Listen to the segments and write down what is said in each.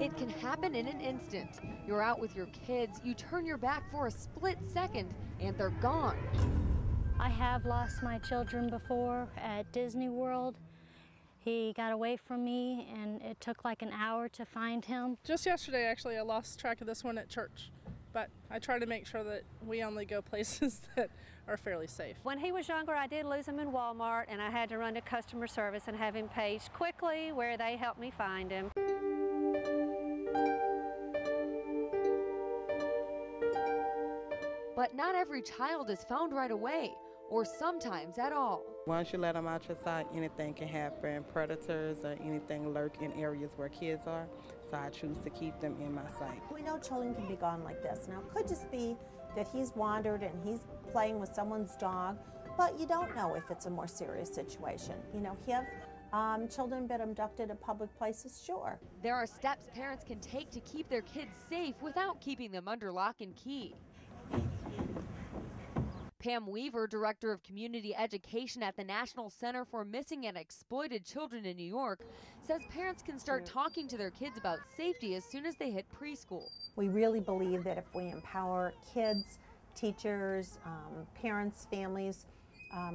It can happen in an instant. You're out with your kids, you turn your back for a split second, and they're gone. I have lost my children before at Disney World. He got away from me, and it took like an hour to find him. Just yesterday, actually, I lost track of this one at church. But I try to make sure that we only go places that are fairly safe. When he was younger, I did lose him in Walmart, and I had to run to customer service and have him paged quickly where they helped me find him. But not every child is found right away, or sometimes at all. Once you let them out your sight, anything can happen. Predators or anything lurk in areas where kids are, so I choose to keep them in my sight. We know children can be gone like this. Now, it could just be that he's wandered and he's playing with someone's dog, but you don't know if it's a more serious situation. You know, have children been abducted at public places? Sure. There are steps parents can take to keep their kids safe without keeping them under lock and key. Pam Weaver, Director of Community Education at the National Center for Missing and Exploited Children in New York, says parents can start talking to their kids about safety as soon as they hit preschool. We really believe that if we empower kids, teachers, parents, families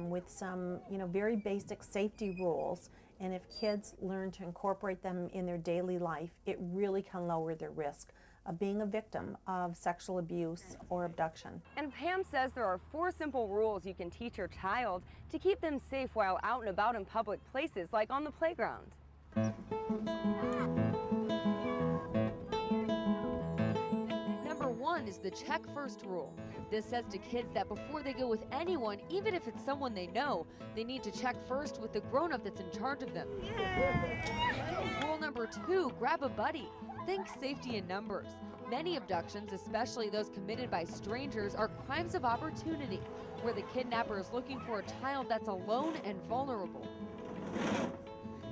with some, very basic safety rules, and if kids learn to incorporate them in their daily life, it really can lower their risk of being a victim of sexual abuse or abduction. And Pam says there are 4 simple rules you can teach your child to keep them safe while out and about in public places, like on the playground. Number 1 is the check first rule. This says to kids that before they go with anyone, even if it's someone they know, they need to check first with the grown-up that's in charge of them. Rule number 2, grab a buddy. Think safety in numbers. Many abductions, especially those committed by strangers, are crimes of opportunity, where the kidnapper is looking for a child that's alone and vulnerable.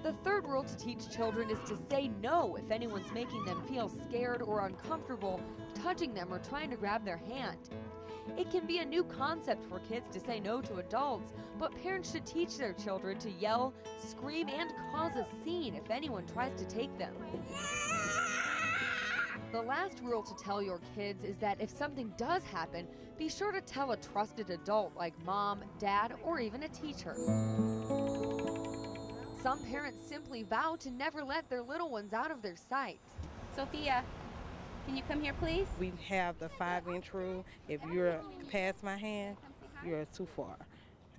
The third rule to teach children is to say no if anyone's making them feel scared or uncomfortable, touching them or trying to grab their hand. It can be a new concept for kids to say no to adults, but parents should teach their children to yell, scream, and cause a scene if anyone tries to take them. The last rule to tell your kids is that if something does happen, be sure to tell a trusted adult like mom, dad, or even a teacher. Some parents simply vow to never let their little ones out of their sight. Sophia, can you come here, please? We have the 5-inch rule. If you're past my hand, you're too far.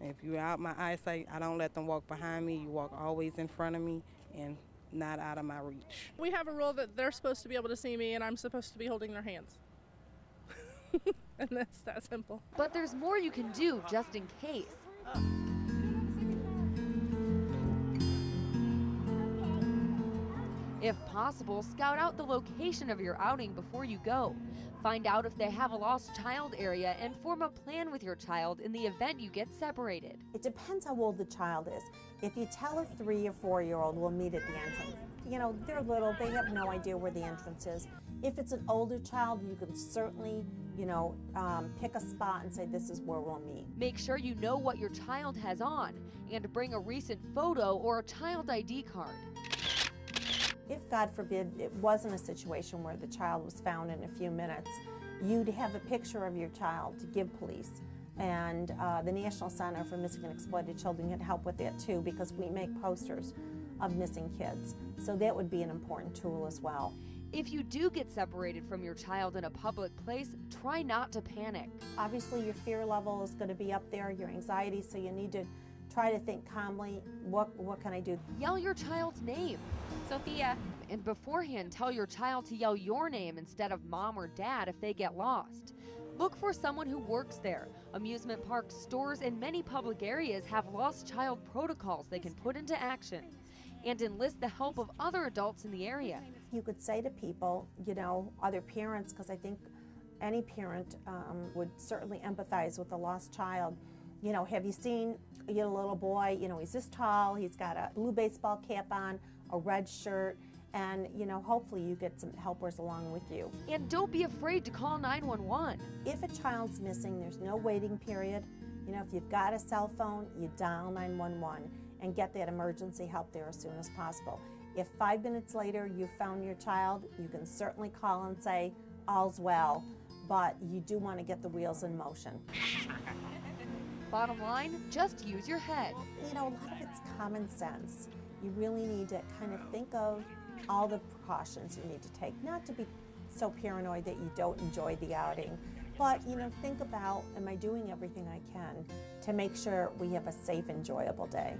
If you're out my eyesight, I don't let them walk behind me. You walk always in front of me and not out of my reach. We have a rule that they're supposed to be able to see me and I'm supposed to be holding their hands. And that's that simple. But there's more you can do just in case. If possible, scout out the location of your outing before you go. Find out if they have a lost child area and form a plan with your child in the event you get separated. It depends how old the child is. If you tell a 3 or 4-year-old we'll meet at the entrance, they're little, they have no idea where the entrance is. If it's an older child, you can certainly, pick a spot and say this is where we'll meet. Make sure you know what your child has on and bring a recent photo or a child ID card. If, God forbid, it wasn't a situation where the child was found in a few minutes, you'd have a picture of your child to give police. And the National Center for Missing and Exploited Children can help with that too, because we make posters of missing kids. So that would be an important tool as well. If you do get separated from your child in a public place, try not to panic. Obviously your fear level is going to be up there, your anxiety, so you need to try to think calmly, what can I do? Yell your child's name. Sophia. And beforehand, tell your child to yell your name instead of mom or dad if they get lost. Look for someone who works there. Amusement parks, stores, and many public areas have lost child protocols they can put into action. And enlist the help of other adults in the area. You could say to people, other parents, because I think any parent would certainly empathize with a lost child. Have you seen a little boy, he's this tall, he's got a blue baseball cap on, a red shirt, and hopefully you get some helpers along with you. And don't be afraid to call 911. If a child's missing, there's no waiting period. If you've got a cell phone, you dial 911 and get that emergency help there as soon as possible. If 5 minutes later you found your child, you can certainly call and say, all's well, but you do want to get the wheels in motion. Bottom line, just use your head. You know, a lot of it's common sense. You really need to kind of think of all the precautions you need to take, not to be so paranoid that you don't enjoy the outing, but, you know, think about, am I doing everything I can to make sure we have a safe, enjoyable day?